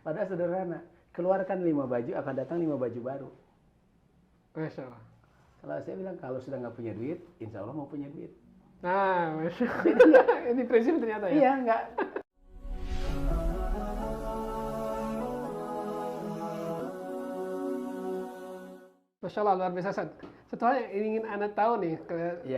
Padahal sederhana. Keluarkan 5 baju, akan datang 5 baju baru. Masya Allah. Kalau saya bilang kalau sudah nggak punya duit, insya Allah mau punya duit. Nah, Masya Allah. Jadi ya, Ini prinsip ternyata ya. iya nggak. Masya Allah, luar biasa, Ustaz. Satu hal yang ingin Anda tahu nih,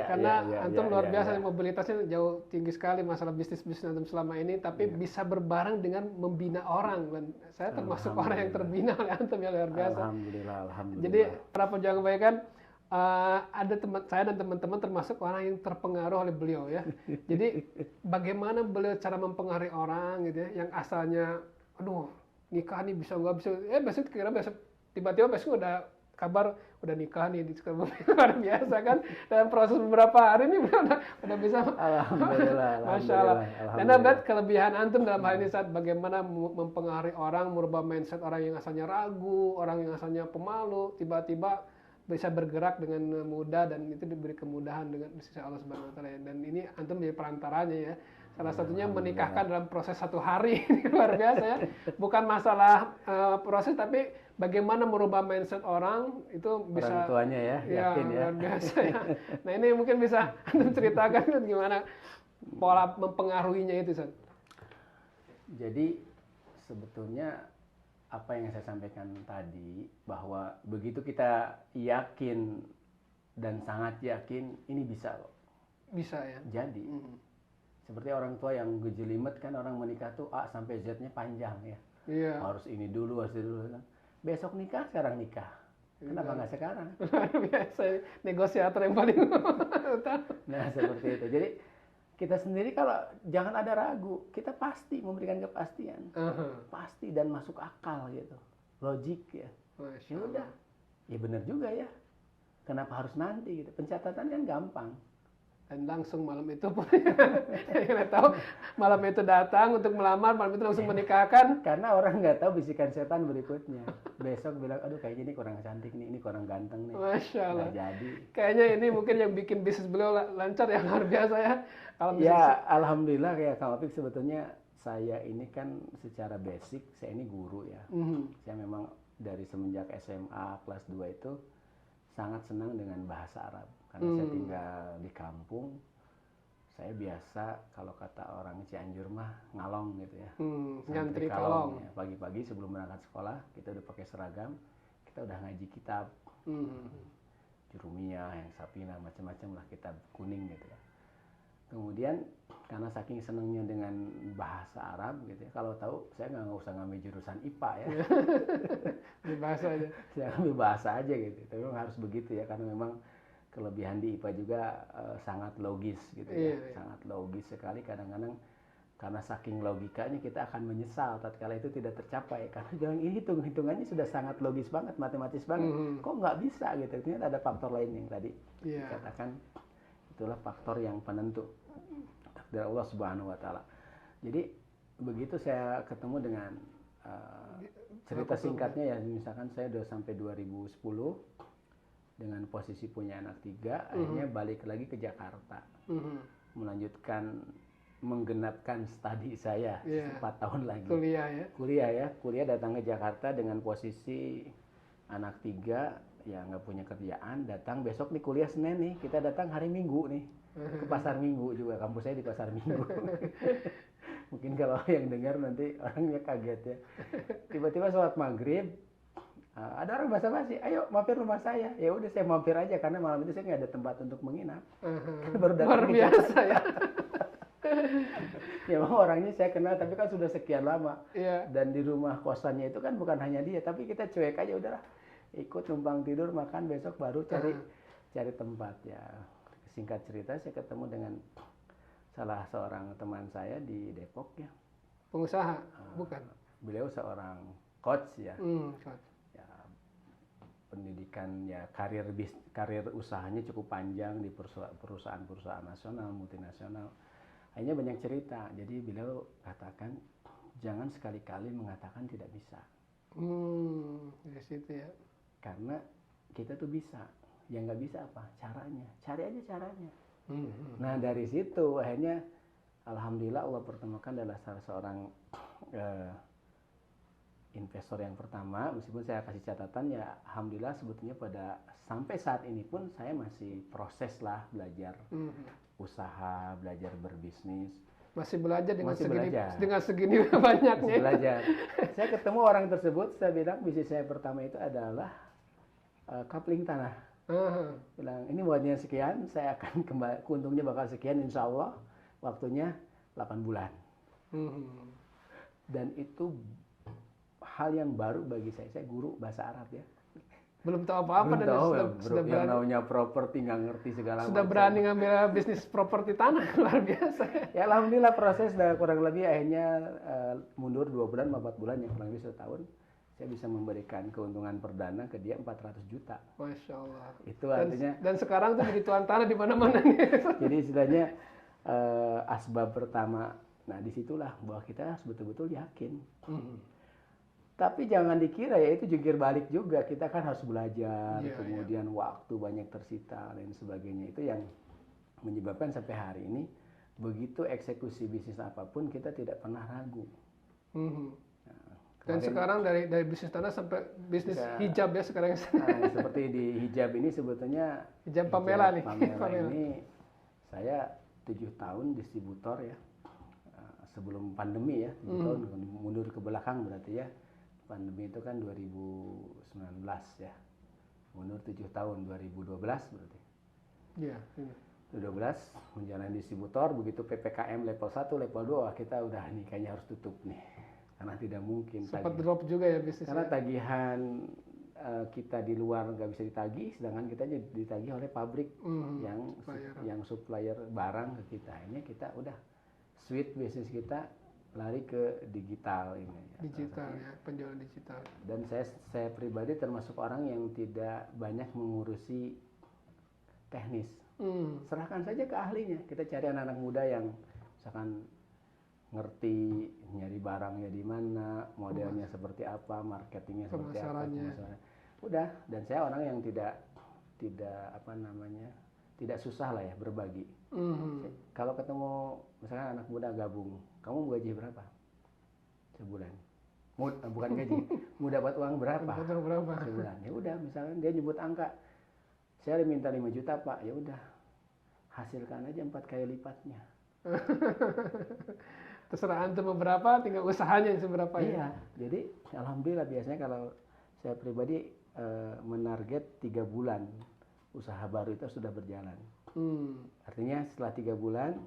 karena Antum luar biasa, mobilitasnya jauh tinggi sekali masalah bisnis Antum selama ini, tapi bisa berbareng dengan membina orang. Dan saya termasuk orang yang terbina oleh Antum, ya luar biasa. Alhamdulillah. Jadi, para penjual kebaikan, ada saya dan teman-teman termasuk orang yang terpengaruh oleh beliau ya. Jadi, bagaimana beliau cara mempengaruhi orang gitu ya, yang asalnya, aduh, nikah nih bisa nggak bisa, besok kira besok, tiba-tiba besok udah kabar udah nikah nih di Sukabumi. Luar biasa kan, dalam proses beberapa hari ini udah bisa. Alhamdulillah. Masya Allah. Dan ada kelebihan Antum dalam hal ini saat bagaimana mempengaruhi orang, merubah mindset orang yang asalnya ragu, orang yang asalnya pemalu, tiba-tiba bisa bergerak dengan mudah, dan itu diberi kemudahan dengan sisi Allah Subhanahu Wa Taala. Dan ini Antum menjadi perantaranya ya. Salah satunya menikahkan dalam proses 1 hari. Luar biasa ya. Bukan masalah proses, tapi bagaimana merubah mindset orang itu bisa. Orang tuanya ya, yakin ya. Luar biasa ya. Nah ini mungkin bisa Anda ceritakan gimana pola mempengaruhinya itu, Ustaz. Jadi sebetulnya apa yang saya sampaikan tadi, bahwa begitu kita yakin dan sangat yakin, ini bisa kok. Bisa ya. Jadi seperti orang tua yang gejelimet kan, orang menikah tuh A sampai Z-nya panjang ya. Iya. Harus ini dulu, harus itu dulu. Besok nikah, sekarang nikah. Kenapa nggak sekarang? Luar biasa, negosiator yang paling. Nah seperti itu. Jadi kita sendiri kalau jangan ada ragu, kita pasti memberikan kepastian, pasti dan masuk akal gitu, logik ya. Ya udah, ya benar juga ya. Kenapa harus nanti gitu? Pencatatan kan gampang. Dan langsung malam itu pun saya tahu malam itu datang untuk melamar, malam itu langsung menikahkan. Karena orang nggak tahu bisikan setan berikutnya. Besok bilang, aduh kayaknya ini kurang cantik nih, ini kurang ganteng nih. Masya Allah. Nggak jadi. Kayaknya ini mungkin yang bikin bisnis beliau lancar yang luar biasa ya. Kalau ya alhamdulillah kayak Kang Opik, sebetulnya saya ini kan secara basic, saya ini guru ya. Saya memang dari semenjak SMA kelas 2 itu sangat senang dengan bahasa Arab. Karena saya tinggal di kampung, saya biasa kalau kata orang Cianjur mah ngalong gitu ya. Nyantri kalong. Ya. Pagi-pagi sebelum berangkat sekolah, kita udah pakai seragam, kita udah ngaji kitab. Jurumiyah, yang Sapina, macam-macam lah, kitab kuning gitu ya. Kemudian karena saking senangnya dengan bahasa Arab gitu ya, kalau tahu saya nggak usah ngambil jurusan IPA ya. Di bahasa aja. Saya ambil bahasa aja gitu. Tapi memang harus begitu ya, karena memang kelebihan di IPA juga sangat logis gitu ya. Sangat logis sekali, kadang-kadang karena saking logikanya kita akan menyesal tatkala itu tidak tercapai, karena jangan ini hitungannya sudah sangat logis banget, matematis banget. Kok nggak bisa gitu? Ternyata ada faktor lain yang tadi dikatakan, itulah faktor yang penentu takdir Allah Subhanahu Wa Taala. Jadi begitu saya ketemu dengan cerita singkatnya ya, misalkan saya udah sampai 2010 dengan posisi punya anak 3, akhirnya balik lagi ke Jakarta, melanjutkan menggenapkan studi saya 4 tahun lagi. Kuliah datang ke Jakarta dengan posisi anak 3, ya nggak punya kerjaan, datang besok nih kuliah Senin nih, kita datang hari Minggu nih ke Pasar Minggu juga, kampus saya di Pasar Minggu. Mungkin kalau yang dengar nanti orangnya kaget ya. Tiba-tiba sholat maghrib, ada orang basa-basi, ayo mampir rumah saya. Ya udah saya mampir aja, karena malam itu saya nggak ada tempat untuk menginap. Baru datang luar biasa ya. Ya memang orangnya saya kenal, tapi kan sudah sekian lama. Dan di rumah kosannya itu kan bukan hanya dia, tapi kita cuek aja, udahlah ikut numpang tidur, makan, besok baru cari tempat ya. Singkat cerita, saya ketemu dengan salah seorang teman saya di Depok ya. Pengusaha, bukan? Beliau seorang coach ya. Coach. Ya, pendidikan ya, karir usahanya cukup panjang di perusahaan-perusahaan nasional, multinasional. Akhirnya banyak cerita. Jadi beliau katakan, jangan sekali-kali mengatakan tidak bisa. Dari situ ya. Karena kita tuh bisa. Yang nggak bisa apa? Caranya. Cari aja caranya. Nah dari situ akhirnya alhamdulillah Allah pertemukan adalah salah seorang investor yang pertama, meskipun saya kasih catatan ya, alhamdulillah sebetulnya pada sampai saat ini pun saya masih proses lah belajar usaha, belajar berbisnis. Masih belajar dengan Masih segini belajar. dengan segini banyaknya. Masih belajar. Saya ketemu orang tersebut, saya bilang bisnis saya pertama itu adalah coupling tanah. Bilang ini buatnya sekian, saya akan kembali, untungnya bakal sekian, insya Allah waktunya 8 bulan. Dan itu hal yang baru bagi saya guru bahasa Arab ya. Belum tahu apa-apa dan sudah yang namanya properti nggak ngerti segala sudah macam. Berani ngambil bisnis properti tanah, luar biasa. Ya alhamdulillah proses kurang lebih akhirnya mundur 2 bulan 4 bulan ya, kurang lebih 1 tahun. Saya bisa memberikan keuntungan perdana ke dia 400 juta. Masya Allah. Itu artinya. Dan sekarang tuh jadi tuan tanah di mana-mana nih. Jadi istilahnya asbab pertama. Nah disitulah bahwa kita harus betul-betul yakin. Tapi jangan dikira ya itu jungkir balik juga. Kita kan harus belajar, kemudian waktu banyak tersita dan sebagainya. Itu yang menyebabkan sampai hari ini begitu eksekusi bisnis apapun kita tidak pernah ragu. Dan sekarang dari bisnis tanah sampai bisnis hijab ya sekarang. Seperti di hijab ini sebetulnya hijab Pamela nih. Pamela ini saya 7 tahun distributor ya. Sebelum pandemi ya, 7 tahun mundur ke belakang berarti ya. Pandemi itu kan 2019 ya. Mundur 7 tahun 2012 berarti. Iya, 2012 menjalani distributor, begitu PPKM level 1, level 2 kita udah nih kayaknya harus tutup nih. Karena tidak mungkin. Sempat drop juga ya bisnisnya. Karena tagihan kita di luar nggak bisa ditagih, sedangkan kita ditagih oleh pabrik yang supplier barang ke kita. Ini kita udah switch bisnis kita lari ke digital ini. Digital ya, penjualan digital. Dan saya pribadi termasuk orang yang tidak banyak mengurusi teknis. Serahkan saja ke ahlinya. Kita cari anak-anak muda yang misalkan ngerti nyari barangnya di mana, modelnya seperti apa, marketingnya seperti apa, udah. Dan saya orang yang tidak tidak susah lah ya berbagi. Kalau ketemu misalkan anak muda gabung, kamu gaji berapa sebulan? Bukan gaji, mau dapat uang berapa sebulan? Ya udah, misalkan dia nyebut angka, saya minta 5 juta pak, ya udah hasilkan aja 4 kali lipatnya. Terserah antum berapa, tinggal usahanya seberapa. Iya, jadi alhamdulillah biasanya kalau saya pribadi menarget 3 bulan usaha baru itu sudah berjalan. Artinya setelah 3 bulan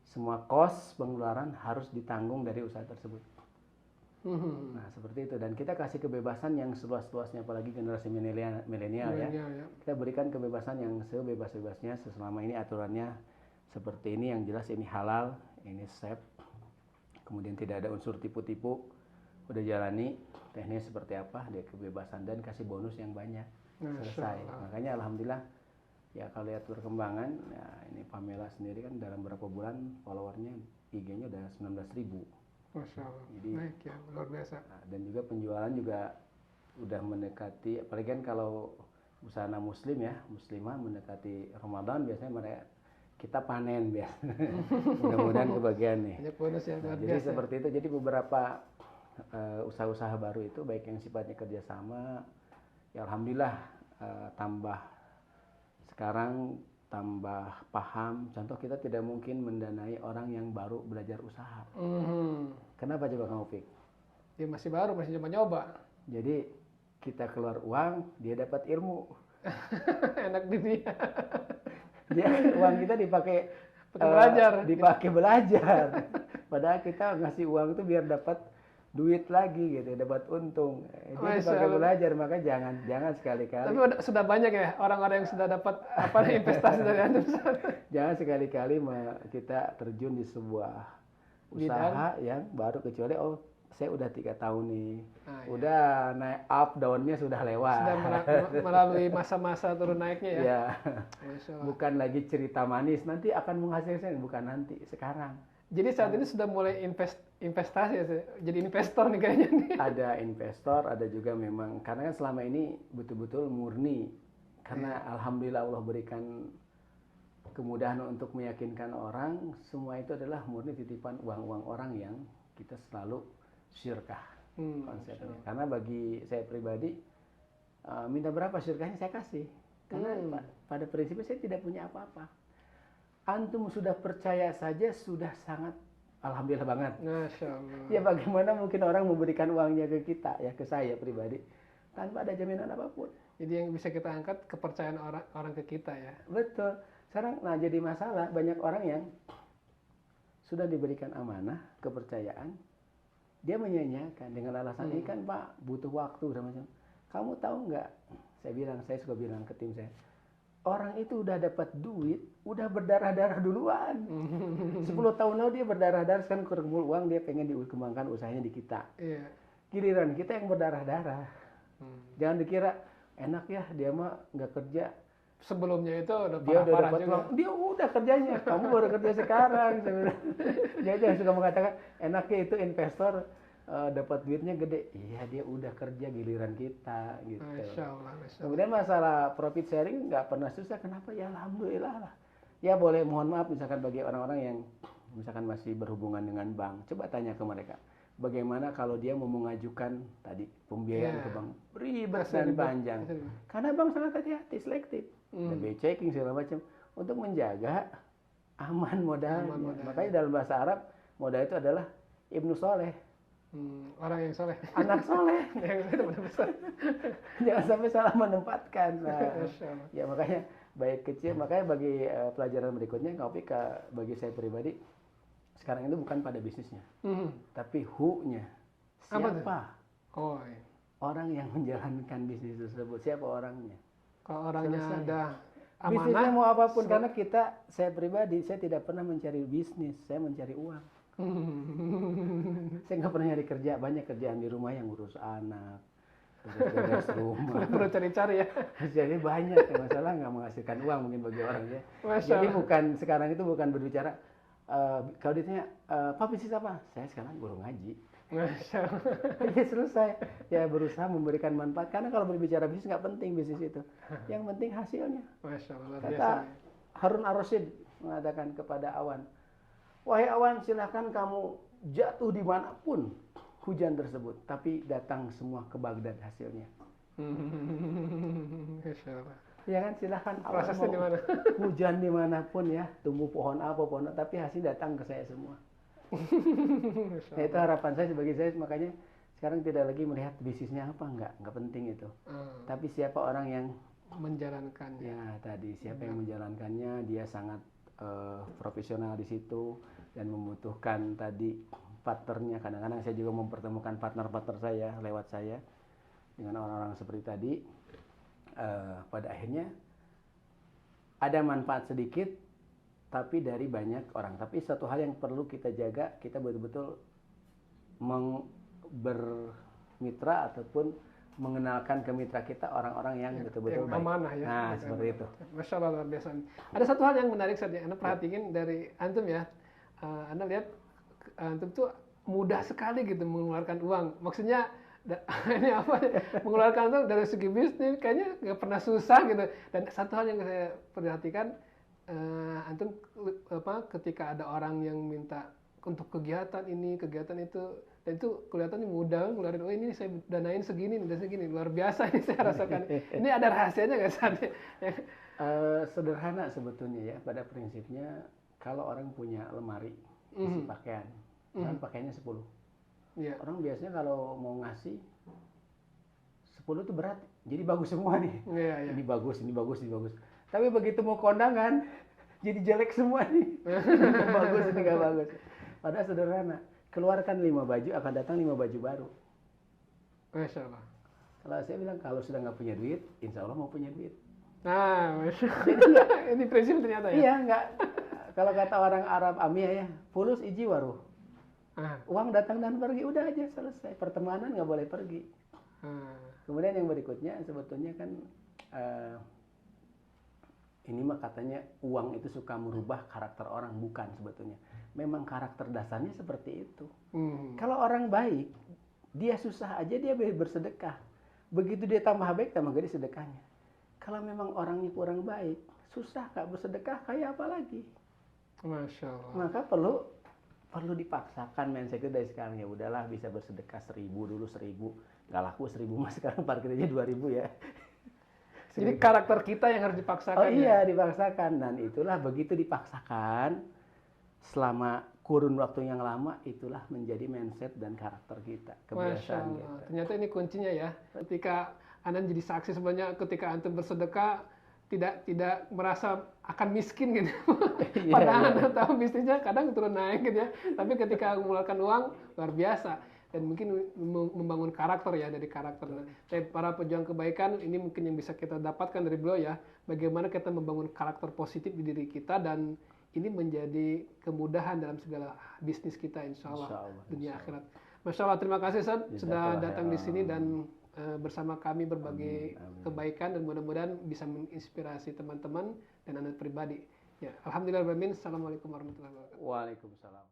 semua kos pengeluaran harus ditanggung dari usaha tersebut. Nah seperti itu, dan kita kasih kebebasan yang seluas-luasnya, apalagi generasi milenial ya. Kita berikan kebebasan yang sebebas-bebasnya selama ini aturannya seperti ini, yang jelas ini halal, ini safe. Kemudian tidak ada unsur tipu-tipu, udah jalani teknis seperti apa, dia kebebasan dan kasih bonus yang banyak. Selesai. Makanya alhamdulillah ya kalau lihat perkembangan ya, ini Pamela sendiri kan dalam berapa bulan followernya IG-nya udah 19.000. Masya Allah. Jadi naik ya, luar biasa. Dan juga penjualan juga udah mendekati, apalagi kan kalau busana muslim ya, muslimah mendekati Ramadan biasanya mereka kita panen biasa. Mudah-mudahan kebagian nih. Bonus ya, jadi seperti itu. Jadi beberapa usaha-usaha baru itu baik yang sifatnya kerjasama, ya alhamdulillah tambah sekarang tambah paham. Contoh kita tidak mungkin mendanai orang yang baru belajar usaha. Kenapa coba kamu Pik? Dia masih baru, masih nyoba-nyoba. Jadi kita keluar uang, dia dapat ilmu. Enak di dia. Dia uang kita dipakai belajar. Padahal kita ngasih uang itu biar dapat duit lagi gitu, dapat untung. Dia dipakai belajar, maka jangan sekali-kali. Tapi sudah banyak ya orang-orang yang sudah dapat investasi dari Anda. Jangan sekali-kali kita terjun di sebuah usaha yang baru, kecuali saya udah 3 tahun nih, udah naik up downnya sudah lewat. Sudah melalui masa-masa turun naiknya ya. Ya. Bukan lagi cerita manis nanti akan menghasilkan, bukan nanti, sekarang. Jadi saat ini sudah mulai investasi ya, jadi investor nih kayaknya nih. Ada investor, ada juga memang, karena kan selama ini betul-betul murni. Karena alhamdulillah Allah berikan kemudahan untuk meyakinkan orang, semua itu adalah murni titipan uang-uang orang yang kita selalu syirkah. konsepnya. Karena bagi saya pribadi, minta berapa surganya saya kasih. Karena pada prinsipnya saya tidak punya apa-apa. Antum sudah percaya saja sudah sangat alhamdulillah banget. Masya Allah. Ya bagaimana mungkin orang memberikan uangnya ke kita, ya ke saya pribadi, tanpa ada jaminan apapun. Jadi yang bisa kita angkat kepercayaan orang ke kita ya. Betul. Sekarang, nah jadi masalah banyak orang yang sudah diberikan amanah, kepercayaan, dia menyanyiakan dengan alasan ini kan Pak butuh waktu dan macam. Kamu tahu nggak? Saya suka bilang ke tim saya, orang itu udah dapat duit, udah berdarah-darah duluan. 10 tahun lalu dia berdarah-darah, sekarang kumpul uang, dia pengen dikembangkan usahanya di kita. Iya. Giliran kita yang berdarah-darah. Jangan dikira enak ya, dia mah nggak kerja. Sebelumnya itu udah Dia udah parah-parah dapat juga. uang, dia udah kerjanya, kamu baru kerja sekarang. Dia jangan suka mengatakan enaknya itu investor dapat duitnya gede. Iya, dia udah kerja, giliran kita gitu. Masya Allah, Masya Allah. Kemudian masalah profit sharing nggak pernah susah. Kenapa? Ya alhamdulillah lah. Ya boleh, mohon maaf misalkan bagi orang-orang yang misalkan masih berhubungan dengan bank, coba tanya ke mereka. Bagaimana kalau dia mau mengajukan tadi pembiayaan ke bank, ribet dan panjang. Karena bank sangat hati-hati, selektif, lebih checking segala macam untuk menjaga aman modalnya. Makanya dalam bahasa Arab modal itu adalah ibnu soleh. Orang yang soleh, anak soleh. yang itu benar-benar. Jangan sampai salah menempatkan. Ya makanya baik kecil, makanya bagi pelajaran berikutnya bagi saya pribadi sekarang itu bukan pada bisnisnya, tapi who-nya. Siapa orang yang menjalankan bisnis tersebut, siapa orangnya. Kalau orangnya ada amanah, bisnisnya mau apapun, karena saya pribadi, saya tidak pernah mencari bisnis, saya mencari uang. Saya nggak pernah nyari kerja, banyak kerjaan di rumah yang ngurus anak, beres rumah. Perlu cari-cari ya. Jadi banyak masalah nggak menghasilkan uang mungkin bagi orang ya. Jadi sekarang itu bukan berbicara kalau ditanya Pak bisnis apa? Saya sekarang guru ngaji. Masya Allah. Jadi selesai. Ya berusaha memberikan manfaat, karena kalau berbicara bisnis nggak penting bisnis itu. Yang penting hasilnya. Masya Allah. Kata Harun Ar-Rasyid mengatakan kepada awan, wahai awan, silahkan kamu jatuh dimanapun hujan tersebut, tapi datang semua ke Baghdad hasilnya. Masya Allah. Ya kan, silahkan prosesnya di mana? Hujan dimanapun ya, tumbuh pohon apa pohon, tapi hasil datang ke saya semua. Nah, itu harapan saya sebagai saya, makanya sekarang tidak lagi melihat bisnisnya apa, nggak penting itu. Tapi siapa orang yang menjalankannya. Ya tadi siapa yang menjalankannya, dia sangat profesional di situ dan membutuhkan tadi partnernya. Kadang-kadang saya juga mempertemukan partner-partner saya lewat saya dengan orang-orang seperti tadi. Pada akhirnya ada manfaat sedikit tapi dari banyak orang. Tapi satu hal yang perlu kita jaga, kita betul-betul bermitra ataupun mengenalkan ke mitra kita orang-orang yang betul-betul baik. Amanah ya. Nah, seperti itu. Masya Allah, luar biasa. Ada satu hal yang menarik saja, Anda perhatiin dari antum ya. Anda lihat antum tuh mudah sekali gitu mengeluarkan uang. Maksudnya ini apa? Mengeluarkan uang dari segi bisnis kayaknya nggak pernah susah gitu. Dan satu hal yang saya perhatikan, antum ketika ada orang yang minta untuk kegiatan ini, kegiatan itu, dan itu kelihatannya mudah ngeluarin, oh ini saya danain segini dan segini, luar biasa ini saya rasakan. Ini ada rahasianya nggak saat sederhana sebetulnya ya, pada prinsipnya kalau orang punya lemari isi pakaian, kan pakaiannya 10. Yeah. Orang biasanya kalau mau ngasih 10 itu berat, jadi bagus semua nih. Yeah. Ini bagus, ini bagus, ini bagus. Tapi begitu mau kondangan, jadi jelek semua nih. Ini bagus, ini nggak bagus. Padahal sederhana, keluarkan 5 baju, akan datang 5 baju baru. Masya Allah. Kalau saya bilang, kalau sudah nggak punya duit, insya Allah mau punya duit. Nah, Masya Allah. Jadi enggak, ini prinsip ternyata ya? Iya, enggak. Kalau kata orang Arab Amiyah ya, fulus iji waruh. Uang datang dan pergi, udah aja selesai. Pertemanan nggak boleh pergi. Kemudian yang berikutnya sebetulnya kan ini mah katanya uang itu suka merubah karakter orang, bukan sebetulnya. Memang karakter dasarnya seperti itu. Kalau orang baik, dia susah aja dia bersedekah. Begitu dia tambah baik, tambah gede sedekahnya. Kalau memang orangnya kurang baik, susah nggak bersedekah, kayak apa lagi? Masya Allah. Maka perlu perlu dipaksakan mindset itu dari sekarang. Ya udahlah, bisa bersedekah 1.000 dulu, 1.000 nggak laku 1.000 mas, sekarang parkirnya 2.000 ya. Jadi karakter kita yang harus dipaksakan. Oh iya, dipaksakan. Dan itulah, begitu dipaksakan selama kurun waktu yang lama, itulah menjadi mindset dan karakter kita, kebiasaan kita. Ternyata ini kuncinya ya. Ketika Anda jadi saksi sebenarnya, ketika antum bersedekah tidak merasa akan miskin gitu. Padahal Anda tahu bisnisnya kadang turun naik gitu ya. Tapi ketika mengeluarkan uang luar biasa. Dan mungkin membangun karakter ya, dari karakter. Nah, para pejuang kebaikan ini mungkin yang bisa kita dapatkan dari beliau ya, bagaimana kita membangun karakter positif di diri kita, dan ini menjadi kemudahan dalam segala bisnis kita, insya Allah dunia akhirat. Masya Allah, terima kasih Ustaz sudah datang di sini dan bersama kami berbagi kebaikan, dan mudah-mudahan bisa menginspirasi teman-teman dan Anda pribadi. Ya, alhamdulillah. Assalamualaikum warahmatullahi wabarakatuh. Waalaikumsalam.